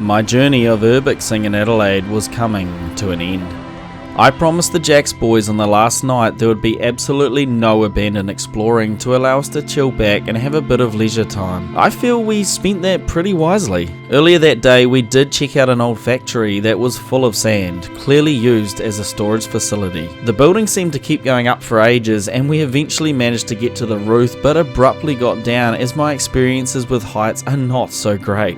My journey of urbexing in Adelaide was coming to an end. I promised the Jacks boys on the last night there would be absolutely no abandoned exploring to allow us to chill back and have a bit of leisure time. I feel we spent that pretty wisely. Earlier that day we did check out an old factory that was full of sand, clearly used as a storage facility. The building seemed to keep going up for ages and we eventually managed to get to the roof but abruptly got down as my experiences with heights are not so great.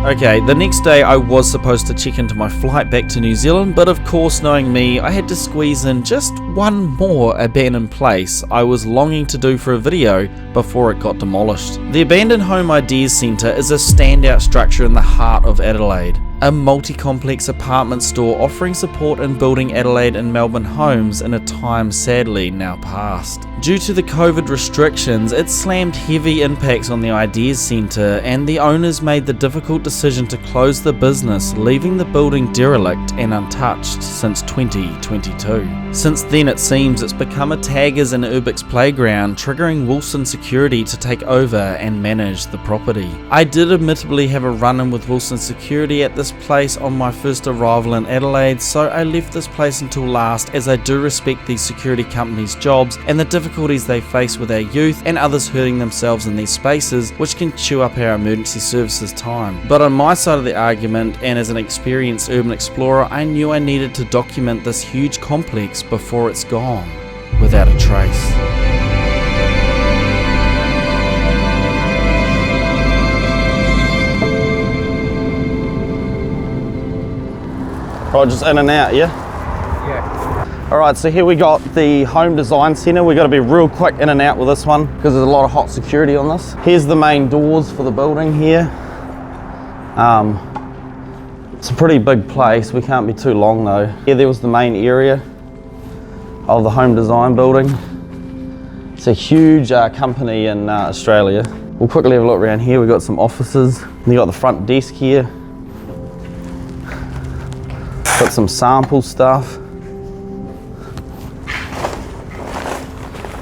Okay, the next day I was supposed to check into my flight back to New Zealand, but of course, knowing me, I had to squeeze in just one more abandoned place I was longing to do for a video before it got demolished. The Abandoned Home Ideas Centre is a standout structure in the heart of Adelaide. A multi-complex apartment store offering support in building Adelaide and Melbourne homes in a time sadly now past. Due to the COVID restrictions, it slammed heavy impacts on the Ideas Centre and the owners made the difficult decision to close the business, leaving the building derelict and untouched since 2022. Since then it seems it's become a taggers and urbex playground, triggering Wilson Security to take over and manage the property. I did admittedly have a run-in with Wilson Security at this place on my first arrival in Adelaide, so I left this place until last as I do respect these security companies' jobs and the difficulties they face with our youth and others hurting themselves in these spaces, which can chew up our emergency services time. But on my side of the argument, and as an experienced urban explorer, I knew I needed to document this huge complex before it's gone without a trace. Right, just in and out, yeah? Yeah. Alright, so here we got the Home Design Centre. We've got to be real quick in and out with this one because there's a lot of hot security on this. Here's the main doors for the building here. It's a pretty big place. We can't be too long though. Here there was the main area of the Home Design building. It's a huge company in Australia. We'll quickly have a look around here. We've got some offices. You got the front desk here. Got some sample stuff.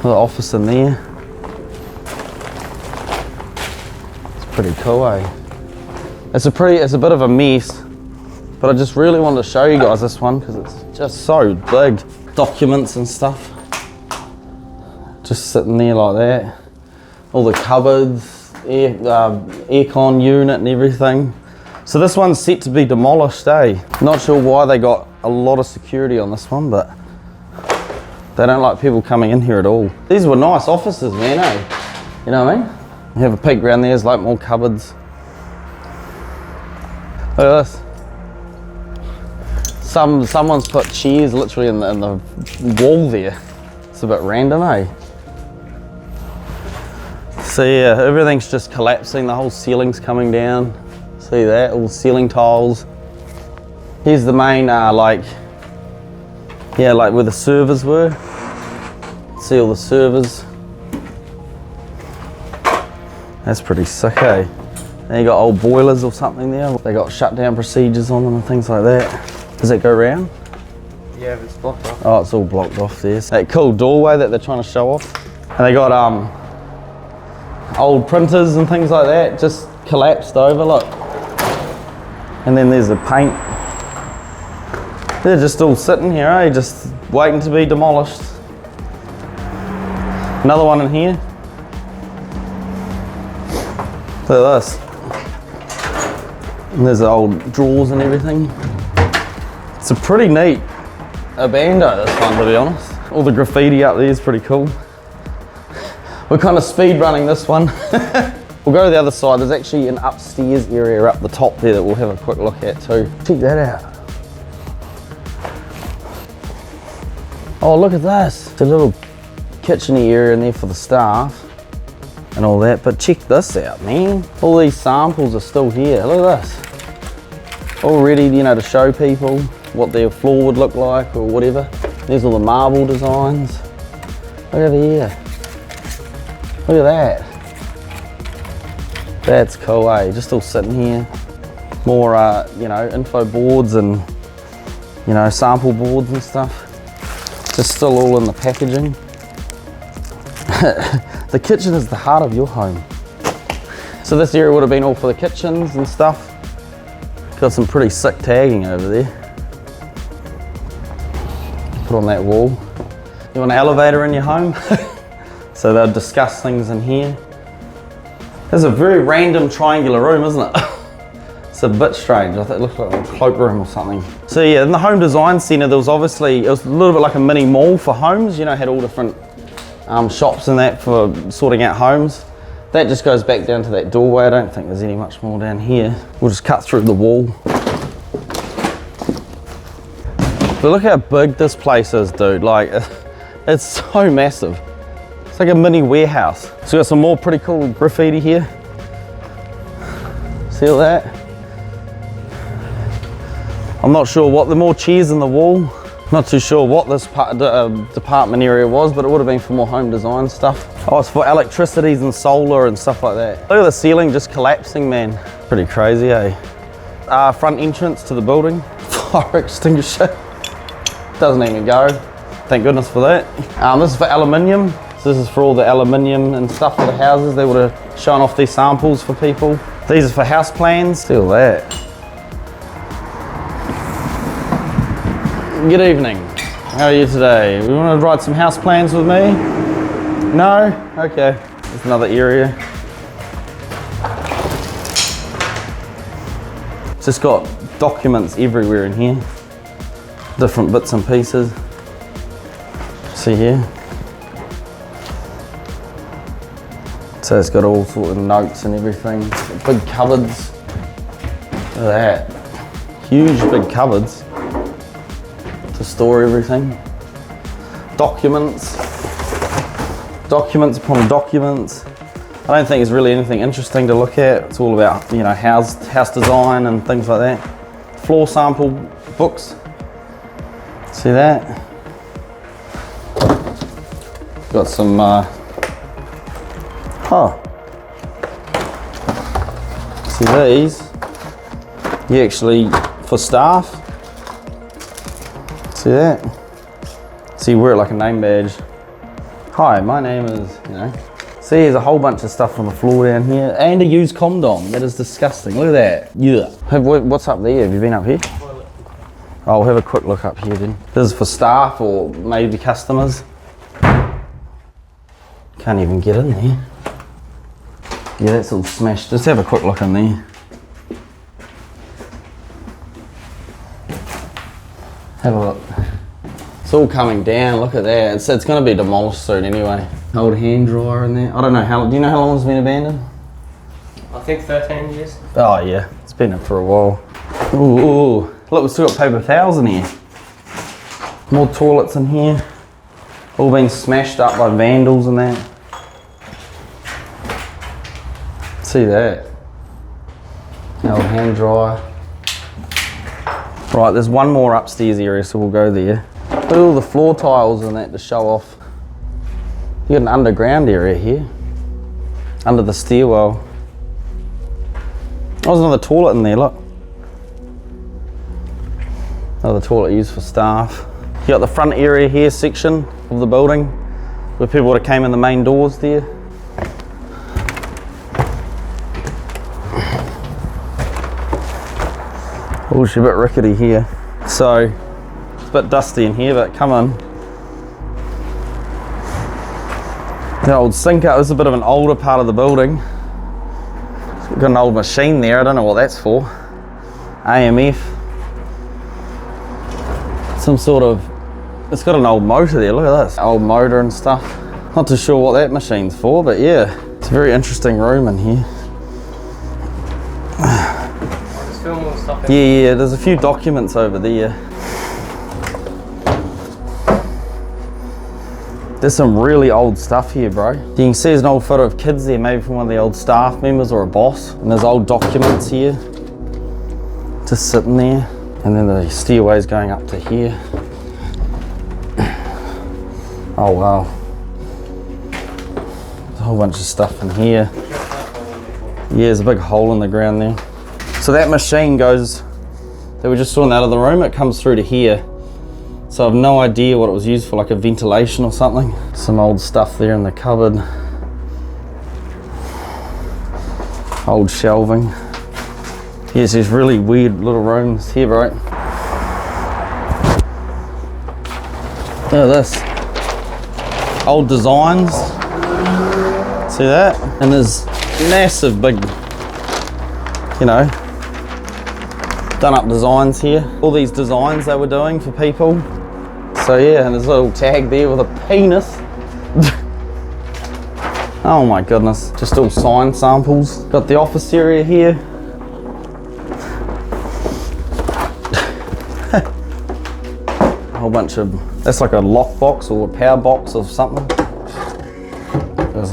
The office in there. It's pretty cool, eh? It's a bit of a mess, but I just really wanted to show you guys this one because it's just so big. Documents and stuff. Just sitting there like that. All the cupboards, aircon unit and everything. So this one's set to be demolished, eh? Not sure why they got a lot of security on this one, but they don't like people coming in here at all. These were nice offices, man, eh? You know what I mean? You have a peek around there, there's like more cupboards. Look at this. Someone's put chairs literally in the wall there. It's a bit random, eh? So yeah, everything's just collapsing, the whole ceiling's coming down. See that, all the ceiling tiles. Here's the main, like where the servers were. See all the servers. That's pretty sick, eh? And you got old boilers or something there. They got shutdown procedures on them and things like that. Does it go round? Yeah, it's blocked off. Oh, it's all blocked off there. That cool doorway that they're trying to show off. And they got old printers and things like that, just collapsed over, look. And then there's the paint. They're just all sitting here, eh? Just waiting to be demolished. Another one in here. Look at this. And there's the old drawers and everything. It's a pretty neat abando, this one, to be honest. All the graffiti up there is pretty cool. We're kind of speed running this one. We'll go to the other side. There's actually an upstairs area up the top there that we'll have a quick look at too. Check that out. Oh, look at this. It's a little kitcheny area in there for the staff and all that. But check this out, man. All these samples are still here. Look at this. All ready, you know, to show people what their floor would look like or whatever. There's all the marble designs. Look over here. Look at that. That's cool, eh? Just all sitting here. More, you know, info boards and, you know, sample boards and stuff. Just still all in the packaging. The kitchen is the heart of your home. So this area would have been all for the kitchens and stuff. Got some pretty sick tagging over there. Put on that wall. You want an elevator in your home? So they'll discuss things in here. There's a very random triangular room, isn't it? It's a bit strange. I think it looks like a cloakroom or something. So yeah, in the home design centre, there was obviously, it was a little bit like a mini mall for homes. You know, had all different shops and that for sorting out homes. That just goes back down to that doorway. I don't think there's any much more down here. We'll just cut through the wall. But look how big this place is, dude. Like, it's so massive. It's like a mini warehouse. So we got some more pretty cool graffiti here. See all that? I'm not sure what, the more chairs in the wall. Not too sure what this department area was, but it would have been for more home design stuff. Oh, it's for electricities and solar and stuff like that. Look at the ceiling just collapsing, man. Pretty crazy, eh? Front entrance to the building. Fire extinguisher. Doesn't even go. Thank goodness for that. This is for aluminium. So this is for all the aluminium and stuff for the houses. They would have shown off these samples for people. These are for house plans. See all that. Good evening. How are you today? We want to write some house plans with me? No? Okay. There's another area. It's just got documents everywhere in here. Different bits and pieces. See here? So it's got all sorts of notes and everything. Big cupboards. Look at that. Huge big cupboards to store everything. Documents. Documents upon documents. I don't think there's really anything interesting to look at. It's all about, you know, house design and things like that. Floor sample books. See that? Got some, see these? You actually, for staff. See that? So you wear it like a name badge. Hi, my name is, you know. See, there's a whole bunch of stuff on the floor down here. And a used condom. That is disgusting. Look at that. Yeah. What's up there? Have you been up here? I'll have a quick look up here then. This is for staff or maybe customers. Can't even get in there. Yeah, that's all smashed. Just have a quick look in there. Have a look. It's all coming down, look at that. It's going to be demolished soon anyway. Old hand dryer in there. I don't know do you know how long it's been abandoned? I think 13 years. Oh yeah, it's been there for a while. Ooh. Look, we've still got paper towels in here. More toilets in here. All been smashed up by vandals and that. See that? Old hand dryer. Right, there's one more upstairs area, so we'll go there. Look at all the floor tiles and that to show off. You got an underground area here. Under the stairwell. Oh, there's another toilet in there, look. Another toilet used for staff. You got the front area here section of the building where people would have came in the main doors there. Oh, she's a bit rickety here. So, it's a bit dusty in here, but come on. The old sink out, this is a bit of an older part of the building. It's got an old machine there, I don't know what that's for. AMF. Some sort of, it's got an old motor there, look at this. Old motor and stuff. Not too sure what that machine's for, but yeah. It's a very interesting room in here. Yeah, there's a few documents over there. There's some really old stuff here, bro. You can see there's an old photo of kids there, maybe from one of the old staff members or a boss. And there's old documents here, just sitting there. And then the stairways going up to here. Oh wow. There's a whole bunch of stuff in here. Yeah, there's a big hole in the ground there. So that machine goes, they were just sorting out of the room, it comes through to here. So I've no idea what it was used for, like a ventilation or something. Some old stuff there in the cupboard. Old shelving. Here's these really weird little rooms here, right? Look at this. Old designs. See that? And there's massive big, you know, done up designs here. All these designs they were doing for people. So yeah, and there's a little tag there with a penis. Oh my goodness, just all sign samples. Got the office area here. A whole bunch of, that's like a lock box or a power box or something. There's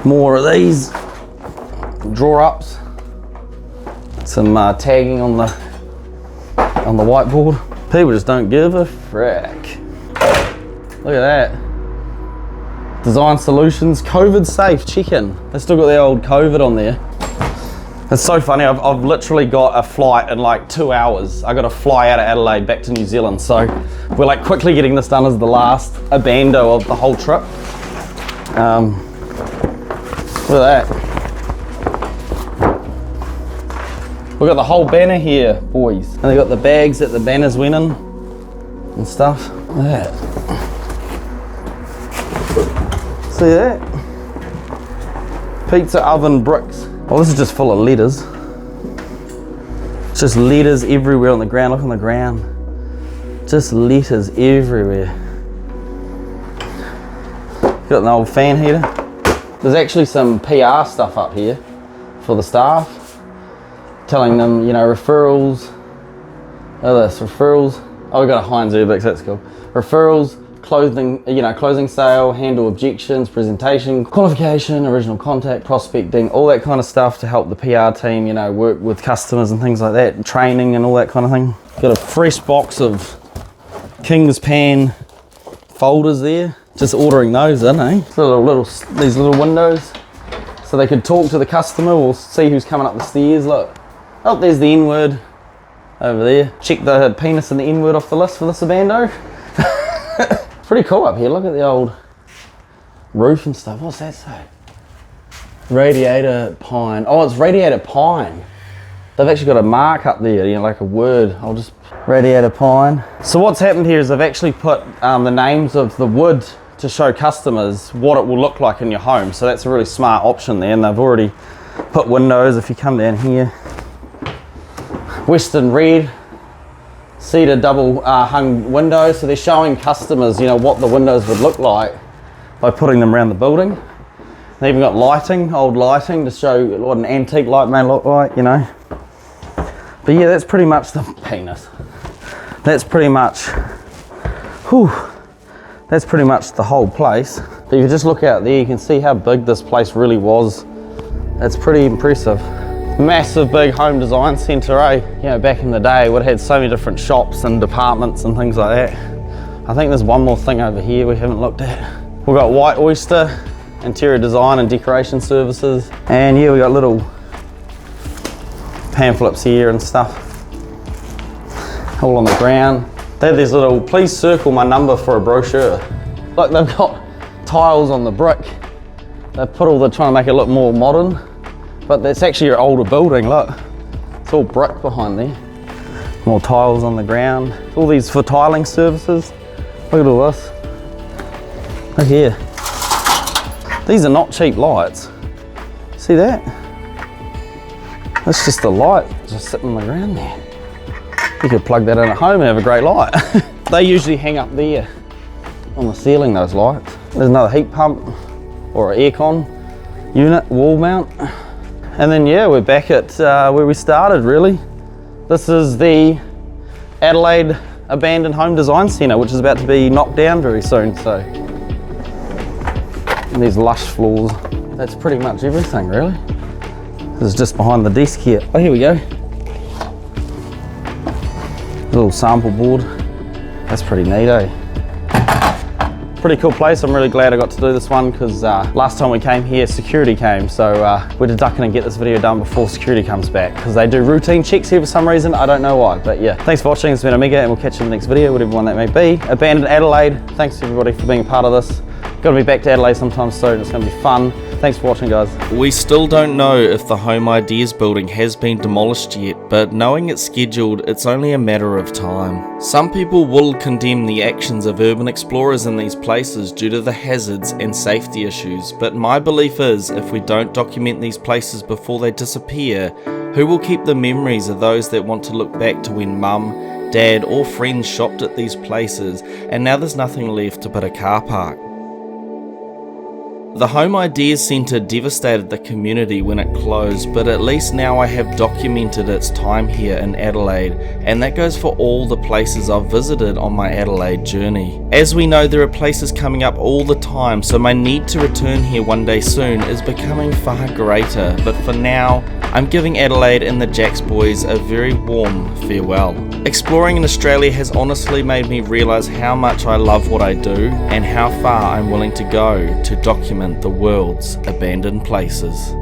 more of these drawer ups. Some tagging on the whiteboard. People just don't give a frick. Look at that. Design Solutions, COVID safe chicken. They still got the old COVID on there. It's so funny, I've literally got a flight in like 2 hours. I got to fly out of Adelaide back to New Zealand. So we're like quickly getting this done as the last abando of the whole trip. Look at that. We've got the whole banner here, boys. And they got the bags that the banners went in and stuff. Look at that. See that? Pizza oven bricks. Oh, this is just full of letters. It's just letters everywhere on the ground. Look on the ground. Just letters everywhere. Got an old fan heater. There's actually some PR stuff up here for the staff. Telling them, you know, referrals. Oh, this, referrals. Oh, we got a Heinz urbex, that's cool. Referrals, clothing, you know, closing sale, handle objections, presentation, qualification, original contact, prospecting, all that kind of stuff to help the PR team, you know, work with customers and things like that, and training and all that kind of thing. Got a fresh box of King's Pan folders there. Just ordering those in, eh? These little windows, so they could talk to the customer or see who's coming up the stairs. Look, oh, there's the N-word over there. Check the penis and the N-word off the list for this abando. Pretty cool up here. Look at the old roof and stuff. What's that say? Radiator pine. Oh, it's radiator pine. They've actually got a mark up there, you know, like a word. I'll just radiator pine. So what's happened here is they've actually put the names of the wood to show customers what it will look like in your home. So that's a really smart option there, and they've already put windows. If you come down here, Western red, cedar double hung windows. So they're showing customers, you know, what the windows would look like by putting them around the building. They even got lighting, old lighting, to show what an antique light may look like, you know. But yeah, that's pretty much the penis. That's pretty much, that's pretty much the whole place. But if you just look out there, you can see how big this place really was. It's pretty impressive. Massive big home design centre, eh? You know, back in the day, would have had so many different shops and departments and things like that. I think there's one more thing over here we haven't looked at. We've got White Oyster, interior design and decoration services. And yeah, we got little pamphlets here and stuff. All on the ground. They have these little, please circle my number for a brochure. Look, they've got tiles on the brick. They've put all the, trying to make it look more modern. But that's actually your older building, look. It's all brick behind there. More tiles on the ground. All these for tiling services. Look at all this. Look here. These are not cheap lights. See that? That's just a light just sitting on the ground there. You could plug that in at home and have a great light. They usually hang up there on the ceiling, those lights. There's another heat pump or an aircon unit, wall mount. And then yeah, we're back at where we started really. This is the Adelaide Abandoned Home Design Centre, which is about to be knocked down very soon. So, and these lush floors. That's pretty much everything really. This is just behind the desk here. Oh, here we go. Little sample board. That's pretty neat, eh? Pretty cool place. I'm really glad I got to do this one because last time we came here, security came. So we're to duck in and get this video done before security comes back because they do routine checks here for some reason. I don't know why, but yeah. Thanks for watching. It's been Omega and we'll catch you in the next video, whatever one that may be. Abandoned Adelaide. Thanks everybody for being a part of this. Got to be back to Adelaide sometime soon. It's going to be fun. Thanks for watching, guys. We still don't know if the Home Ideas building has been demolished yet, but knowing it's scheduled, it's only a matter of time. Some people will condemn the actions of urban explorers in these places due to the hazards and safety issues, but my belief is if we don't document these places before they disappear, who will keep the memories of those that want to look back to when mum, dad or friends shopped at these places and now there's nothing left but a car park? The Home Ideas Centre devastated the community when it closed, but at least now I have documented its time here in Adelaide, and that goes for all the places I've visited on my Adelaide journey. As we know, there are places coming up all the time, so my need to return here one day soon is becoming far greater, but for now, I'm giving Adelaide and the Jacks boys a very warm farewell. Exploring in Australia has honestly made me realise how much I love what I do and how far I'm willing to go to document the world's abandoned places.